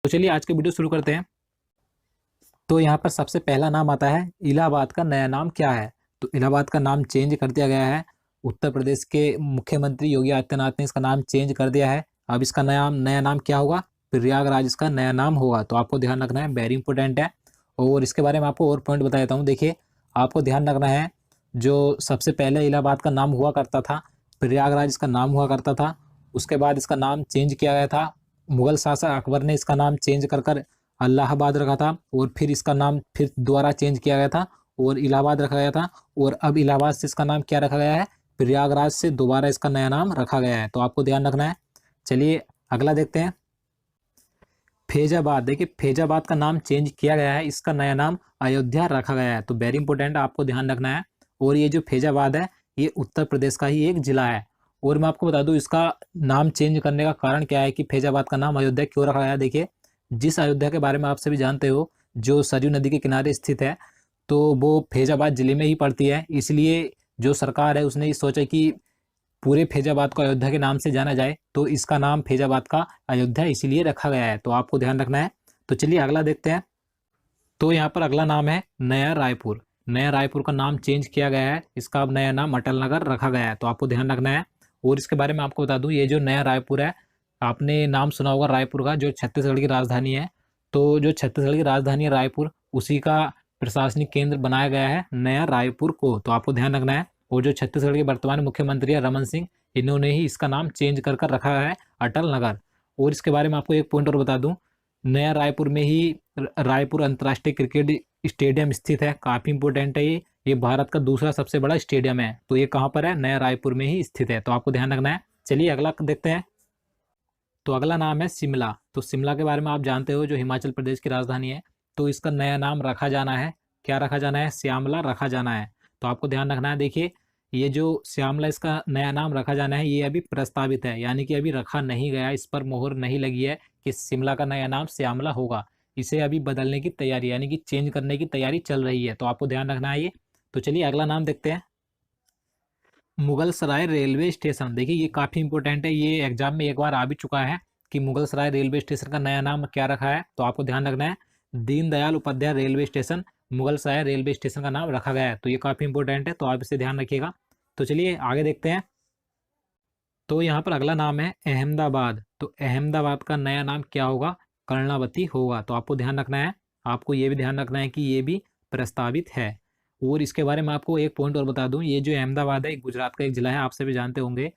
तो चलिए आज के वीडियो शुरू करते हैं। तो यहाँ पर सबसे पहला नाम आता है इलाहाबाद का नया नाम क्या है। तो इलाहाबाद का नाम चेंज कर दिया गया है। उत्तर प्रदेश के मुख्यमंत्री योगी आदित्यनाथ ने इसका नाम चेंज कर दिया है। अब इसका नया नाम क्या होगा? प्रयागराज इसका नया नाम होगा। तो आपको ध्यान रखना है, वेरी इंपॉर्टेंट है। और इसके बारे में आपको और पॉइंट बता देता हूँ। देखिए, आपको ध्यान रखना है, जो सबसे पहले इलाहाबाद का नाम हुआ करता था, प्रयागराज इसका नाम हुआ करता था। उसके बाद इसका नाम चेंज किया गया था। मुगल शासक अकबर ने इसका नाम चेंज कर कर इलाहाबाद रखा था, और फिर इसका नाम फिर दोबारा चेंज किया गया था और इलाहाबाद रखा गया था। और अब इलाहाबाद से इसका नाम क्या रखा गया है? प्रयागराज से दोबारा इसका नया नाम रखा गया है। तो आपको ध्यान रखना है। चलिए अगला देखते हैं। फैजाबाद। देखिए, फैजाबाद का नाम चेंज किया गया है, इसका नया नाम अयोध्या रखा गया है। तो वेरी इंपॉर्टेंट, आपको ध्यान रखना है। और ये जो फैजाबाद है, ये उत्तर प्रदेश का ही एक जिला है। और मैं आपको बता दूं, इसका नाम चेंज करने का कारण क्या है कि फैजाबाद का नाम अयोध्या क्यों रखा गया है। देखिए, जिस अयोध्या के बारे में आप सभी जानते हो, जो सरयू नदी के किनारे स्थित है, तो वो फैजाबाद जिले में ही पड़ती है। इसलिए जो सरकार है उसने सोचा कि पूरे फैजाबाद को अयोध्या के नाम से जाना जाए, तो इसका नाम फैजाबाद का अयोध्या इसीलिए रखा गया है। तो आपको ध्यान रखना है। तो चलिए अगला देखते हैं। तो यहाँ पर अगला नाम है नया रायपुर। नया रायपुर का नाम चेंज किया गया है, इसका अब नया नाम अटल नगर रखा गया है। तो आपको ध्यान रखना है। और इसके बारे में आपको बता दूं, ये जो नया रायपुर है, आपने नाम सुना होगा रायपुर का, जो छत्तीसगढ़ की राजधानी है। तो जो छत्तीसगढ़ की राजधानी है रायपुर, उसी का प्रशासनिक केंद्र बनाया गया है नया रायपुर को। तो आपको ध्यान रखना है। और जो छत्तीसगढ़ के वर्तमान मुख्यमंत्री है रमन सिंह, इन्होंने ही इसका नाम चेंज कर कर रखा है अटल नगर। और इसके बारे में आपको एक पॉइंट और बता दूं, नया रायपुर में ही रायपुर अंतर्राष्ट्रीय क्रिकेट स्टेडियम स्थित है। काफ़ी इंपॉर्टेंट है ये भारत का दूसरा सबसे बड़ा स्टेडियम है। तो ये कहाँ पर है? नया रायपुर में ही स्थित है। तो आपको ध्यान रखना है। चलिए अगला देखते हैं। तो अगला नाम है शिमला। तो शिमला के बारे में आप जानते हो, जो हिमाचल प्रदेश की राजधानी है। तो इसका नया नाम रखा जाना है, क्या रखा जाना है? श्यामला रखा जाना है। तो आपको ध्यान रखना है। देखिए, ये जो श्यामला इसका नया नाम रखा जाना है, ये अभी प्रस्तावित है, यानी कि अभी रखा नहीं गया, इस पर मोहर नहीं लगी है कि शिमला का नया नाम श्यामला होगा। इसे अभी बदलने की तैयारी, यानी कि चेंज करने की तैयारी चल रही है। तो आपको ध्यान रखना है ये। तो चलिए अगला नाम देखते हैं। मुगल सराय रेलवे स्टेशन। देखिए, ये काफ़ी इंपॉर्टेंट है, ये एग्जाम में एक बार आ भी चुका है कि मुगल सराय रेलवे स्टेशन का नया नाम क्या रखा है। तो आपको ध्यान रखना है, दीनदयाल उपाध्याय रेलवे स्टेशन मुगल सराय रेलवे स्टेशन का नाम रखा गया है। तो ये काफ़ी इंपॉर्टेंट है, तो आप इसे ध्यान रखिएगा। तो चलिए आगे देखते हैं। तो यहाँ पर अगला नाम है अहमदाबाद। तो अहमदाबाद का नया नाम क्या होगा? कर्णावती होगा। तो आपको ध्यान रखना है। आपको ये भी ध्यान रखना है कि ये भी प्रस्तावित है। और इसके बारे में आपको एक पॉइंट और बता दूं, ये जो अहमदाबाद है, गुजरात का एक जिला है, आप सभी जानते होंगे।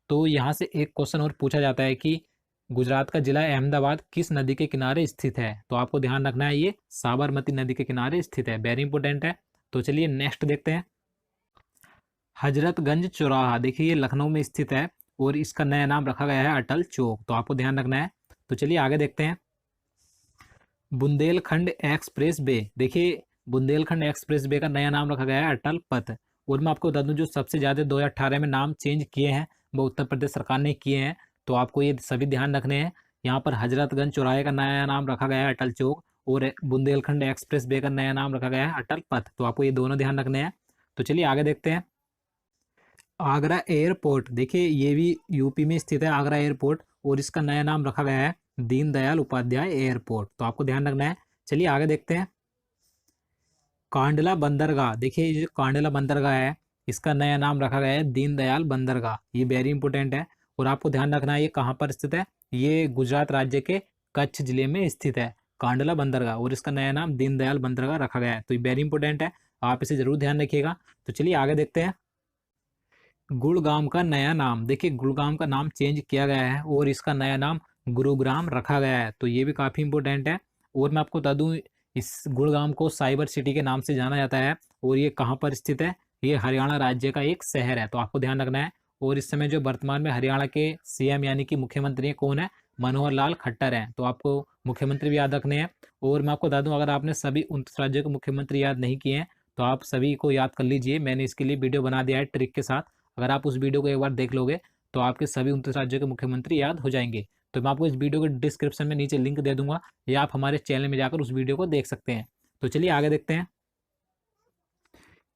तो यहाँ से एक क्वेश्चन और पूछा जाता है कि गुजरात का जिला अहमदाबाद किस नदी के किनारे स्थित है। तो आपको ध्यान रखना है, ये साबरमती नदी के किनारे स्थित है। वेरी इंपॉर्टेंट है। तो चलिए नेक्स्ट देखते हैं। हजरतगंज चौराहा। देखिए, ये लखनऊ में स्थित है और इसका नया नाम रखा गया है अटल चौक। तो आपको ध्यान रखना है। तो चलिए आगे देखते हैं। Bundelkhand express way. देखिए, बुंदेलखंड एक्सप्रेस वे का नया नाम रखा गया है अटल पथ। और मैं आपको बता दूं, जो सबसे ज़्यादा 2018 में नाम चेंज किए हैं, वो उत्तर प्रदेश सरकार ने किए हैं। तो आपको ये सभी ध्यान रखने हैं। यहाँ पर हजरतगंज चौराहे का नया नाम रखा गया है अटल चौक, और बुंदेलखंड एक्सप्रेस वे का नया नाम रखा गया है अटल पथ। तो आपको ये दोनों ध्यान रखने हैं। तो चलिए आगे देखते हैं। आगरा एयरपोर्ट। देखिए, ये भी यूपी में स्थित है, आगरा एयरपोर्ट, और इसका नया नाम रखा गया है दीनदयाल उपाध्याय एयरपोर्ट। तो आपको ध्यान रखना है। चलिए आगे देखते हैं। कांडला बंदरगाह। देखिए, ये जो कांडला बंदरगाह है, इसका नया नाम रखा गया है दीनदयाल बंदरगाह। ये वेरी इंपॉर्टेंट है। और आपको ध्यान रखना है, ये कहाँ पर स्थित है? ये गुजरात राज्य के कच्छ जिले में स्थित है, कांडला बंदरगाह, और इसका नया नाम दीनदयाल बंदरगाह रखा गया है। तो ये वेरी इंपॉर्टेंट है, आप इसे जरूर ध्यान रखिएगा। तो चलिए आगे देखते हैं। गुड़गांव का नया नाम। देखिए, गुड़गांव का नाम चेंज किया गया है और इसका नया नाम गुरुग्राम रखा गया है। तो ये भी काफ़ी इंपॉर्टेंट है। और मैं आपको बता दूं, इस गुड़गांव को साइबर सिटी के नाम से जाना जाता है। और ये कहाँ पर स्थित है? ये हरियाणा राज्य का एक शहर है। तो आपको ध्यान रखना है। और इस समय जो वर्तमान में हरियाणा के सीएम यानी कि मुख्यमंत्री कौन है? मनोहर लाल खट्टर हैं। तो आपको मुख्यमंत्री भी याद रखने हैं। और मैं आपको बता दूं, अगर आपने सभी 29 राज्यों के मुख्यमंत्री याद नहीं किए हैं, तो आप सभी को याद कर लीजिए। मैंने इसके लिए वीडियो बना दिया है ट्रिक के साथ। अगर आप उस वीडियो को एक बार देख लोगे, तो आपके सभी 29 राज्यों के मुख्यमंत्री याद हो जाएंगे। तो मैं आपको इस वीडियो के डिस्क्रिप्शन में नीचे लिंक दे दूंगा, या आप हमारे चैनल में जाकर उस वीडियो को देख सकते हैं। तो चलिए आगे देखते हैं।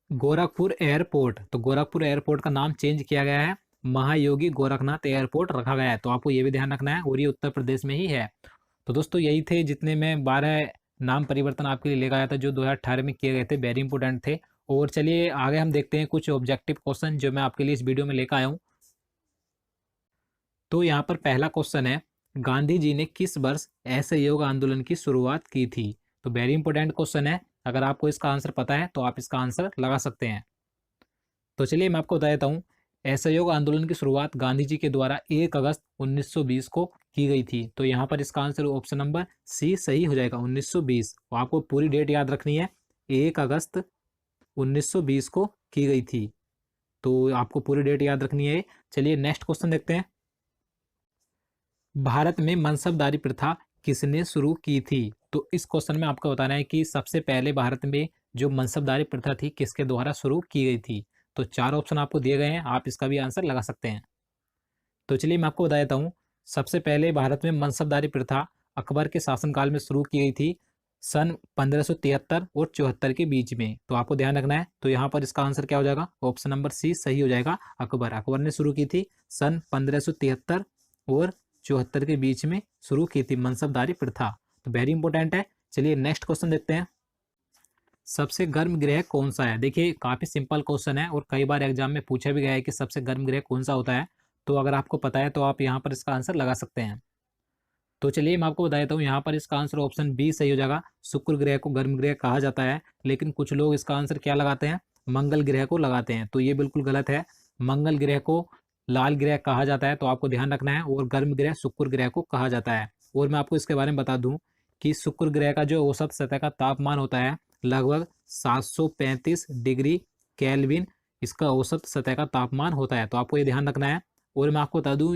गोरखपुर एयरपोर्ट। तो गोरखपुर एयरपोर्ट का नाम चेंज किया गया है, महायोगी गोरखनाथ एयरपोर्ट रखा गया है। तो आपको ये भी ध्यान रखना है, और ये उत्तर प्रदेश में ही है। तो दोस्तों यही थे जितने मैं 12 नाम परिवर्तन आपके लिए लेकर आया था जो 2018 में किए गए थे, वेरी इंपॉर्टेंट थे। और चलिए आगे हम देखते हैं कुछ ऑब्जेक्टिव क्वेश्चन जो मैं आपके लिए इस वीडियो में लेकर आया हूँ। तो यहाँ पर पहला क्वेश्चन है, गांधी जी ने किस वर्ष असहयोग आंदोलन की शुरुआत की थी? तो वेरी इंपॉर्टेंट क्वेश्चन है, अगर आपको इसका आंसर पता है तो आप इसका आंसर लगा सकते हैं। तो चलिए मैं आपको बता देता हूँ, असहयोग आंदोलन की शुरुआत गांधी जी के द्वारा 1 अगस्त 1920 को की गई थी। तो यहाँ पर इसका आंसर ऑप्शन नंबर सी सही हो जाएगा, 1920। तो आपको पूरी डेट याद रखनी है, 1 अगस्त 1920 को की गई थी। तो आपको पूरी डेट याद रखनी है। चलिए नेक्स्ट क्वेश्चन देखते हैं, भारत में मनसबदारी प्रथा किसने शुरू की थी? तो इस क्वेश्चन में आपको बताना है कि सबसे पहले भारत में जो मनसबदारी प्रथा थी किसके द्वारा शुरू की गई थी। तो 4 ऑप्शन आपको दिए गए हैं, आप इसका भी आंसर लगा सकते हैं। तो चलिए मैं आपको बता देता हूँ, सबसे पहले भारत में मनसबदारी प्रथा अकबर के शासनकाल में शुरू की गई थी, सन 1573 और 74 के बीच में। तो आपको ध्यान रखना है। तो यहाँ पर इसका आंसर क्या हो जाएगा, ऑप्शन नंबर सी सही हो जाएगा, अकबर ने शुरू की थी सन 1573 और 74 के बीच में शुरू की थी मनसबदारी प्रथा। तो वेरी इंपॉर्टेंट है। चलिए नेक्स्ट क्वेश्चन देखते हैं, सबसे गर्म गृह कौन सा है? देखिए काफी सिंपल क्वेश्चन है और कई बार एग्जाम में पूछा भी गया है कि सबसे गर्म गृह कौन सा होता है। तो अगर आपको पता है तो आप यहाँ पर इसका आंसर लगा सकते हैं। तो चलिए मैं आपको बता देता हूँ, यहाँ पर इसका आंसर ऑप्शन बी सही हो जाएगा, शुक्र ग्रह को गर्म ग्रह कहा जाता है। लेकिन कुछ लोग इसका आंसर क्या लगाते हैं, मंगल ग्रह को लगाते हैं। तो ये बिल्कुल गलत है, मंगल ग्रह को लाल ग्रह कहा जाता है, तो आपको ध्यान रखना है। और गर्म ग्रह शुक्र ग्रह को कहा जाता है। और मैं आपको इसके बारे में बता दूं कि शुक्र ग्रह का जो औसत सतह का तापमान होता है लगभग 735 डिग्री केल्विन, इसका औसत सतह का तापमान होता है। तो आपको ये ध्यान रखना है। और मैं आपको बता दूं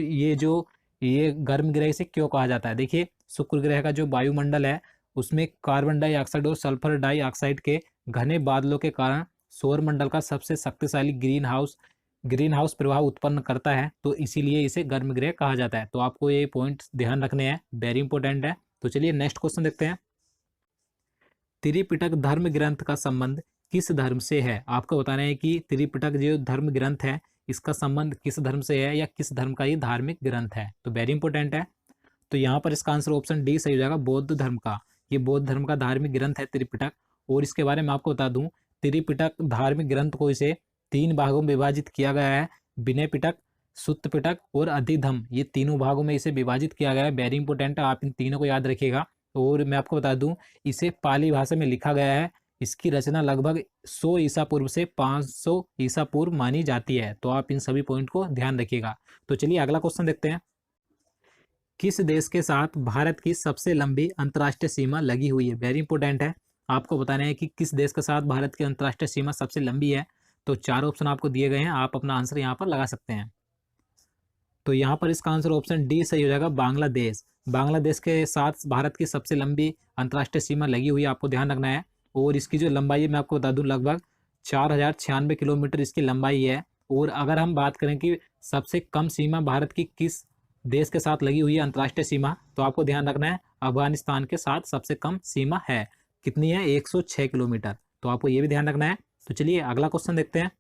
ये गर्म ग्रह से क्यों कहा जाता है। देखिए शुक्र ग्रह का जो वायुमंडल है उसमें कार्बन डाइऑक्साइड और सल्फर डाइऑक्साइड के घने बादलों के कारण सौर मंडल का सबसे शक्तिशाली ग्रीन हाउस प्रभाव उत्पन्न करता है। तो इसीलिए इसे गर्म गृह कहा जाता है। तो आपको ये पॉइंट ध्यान रखने हैं, वेरी इंपॉर्टेंट है। तो चलिए नेक्स्ट क्वेश्चन देखते हैं, त्रिपिटक धर्म ग्रंथ का संबंध किस धर्म से है? आपको बताना है कि त्रिपिटक जो धर्म ग्रंथ है इसका संबंध किस धर्म से है या किस धर्म का ये धार्मिक ग्रंथ है। तो वेरी इंपॉर्टेंट है। तो यहाँ पर इसका आंसर ऑप्शन डी सही हो जाएगा, बौद्ध धर्म का। ये बौद्ध धर्म का धार्मिक ग्रंथ है त्रिपिटक। और इसके बारे में आपको बता दूं, त्रिपिटक धार्मिक ग्रंथ को इसे 3 भागों में विभाजित किया गया है, विनय पिटक, सुत्त पिटक और अधिधम, ये तीनों भागों में इसे विभाजित किया गया है। वेरी इंपॉर्टेंट है, आप इन तीनों को याद रखिएगा। और मैं आपको बता दूं, इसे पाली भाषा में लिखा गया है। इसकी रचना लगभग 100 ईसा पूर्व से 500 ईसा पूर्व मानी जाती है। तो आप इन सभी पॉइंट को ध्यान रखिएगा। तो चलिए अगला क्वेश्चन देखते हैं, किस देश के साथ भारत की सबसे लंबी अंतर्राष्ट्रीय सीमा लगी हुई है? वेरी इंपॉर्टेंट है, आपको बताना है कि किस देश के साथ भारत की अंतर्राष्ट्रीय सीमा सबसे लंबी है। तो 4 ऑप्शन आपको दिए गए हैं, आप अपना आंसर यहाँ पर लगा सकते हैं। तो यहाँ पर इसका आंसर ऑप्शन डी सही हो जाएगा, बांग्लादेश। बांग्लादेश के साथ भारत की सबसे लंबी अंतर्राष्ट्रीय सीमा लगी हुई है, आपको ध्यान रखना है। और इसकी जो लंबाई है मैं आपको बता दूं, लगभग 4096 किलोमीटर इसकी लंबाई है। और अगर हम बात करें कि सबसे कम सीमा भारत की किस देश के साथ लगी हुई है अंतर्राष्ट्रीय सीमा, तो आपको ध्यान रखना है अफगानिस्तान के साथ सबसे कम सीमा है। कितनी है? 106 किलोमीटर। तो आपको ये भी ध्यान रखना है। तो चलिए अगला क्वेश्चन देखते हैं,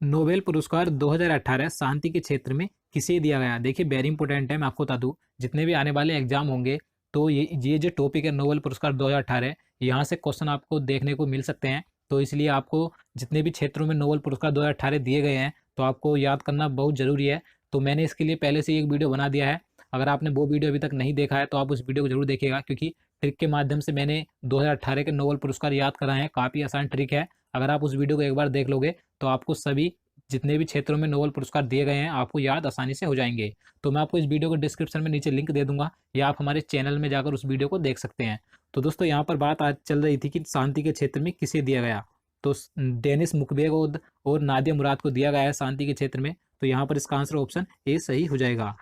नोबेल पुरस्कार 2018 शांति के क्षेत्र में किसे दिया गया? देखिए वेरी इंपॉर्टेंट है, मैं आपको बता दूं, जितने भी आने वाले एग्जाम होंगे तो ये जो टॉपिक है नोबेल पुरस्कार 2018, यहाँ से क्वेश्चन आपको देखने को मिल सकते हैं। तो इसलिए आपको जितने भी क्षेत्रों में नोबेल पुरस्कार 2018 दिए गए हैं तो आपको याद करना बहुत जरूरी है। तो मैंने इसके लिए पहले से एक वीडियो बना दिया है, अगर आपने वो वीडियो अभी तक नहीं देखा है तो आप उस वीडियो को जरूर देखिएगा, क्योंकि ट्रिक के माध्यम से मैंने 2018 के नोबेल पुरस्कार याद कराए हैं। काफ़ी आसान ट्रिक है, अगर आप उस वीडियो को एक बार देख लोगे तो आपको सभी जितने भी क्षेत्रों में नोबेल पुरस्कार दिए गए हैं आपको याद आसानी से हो जाएंगे। तो मैं आपको इस वीडियो को डिस्क्रिप्शन में नीचे लिंक दे दूंगा, या आप हमारे चैनल में जाकर उस वीडियो को देख सकते हैं। तो दोस्तों यहाँ पर बात आज चल रही थी कि शांति के क्षेत्र में किसे दिया गया, तो डेनिस मुक्वेगे और नादिया मुराद को दिया गया है शांति के क्षेत्र में। तो यहाँ पर इसका आंसर ऑप्शन ए सही हो जाएगा।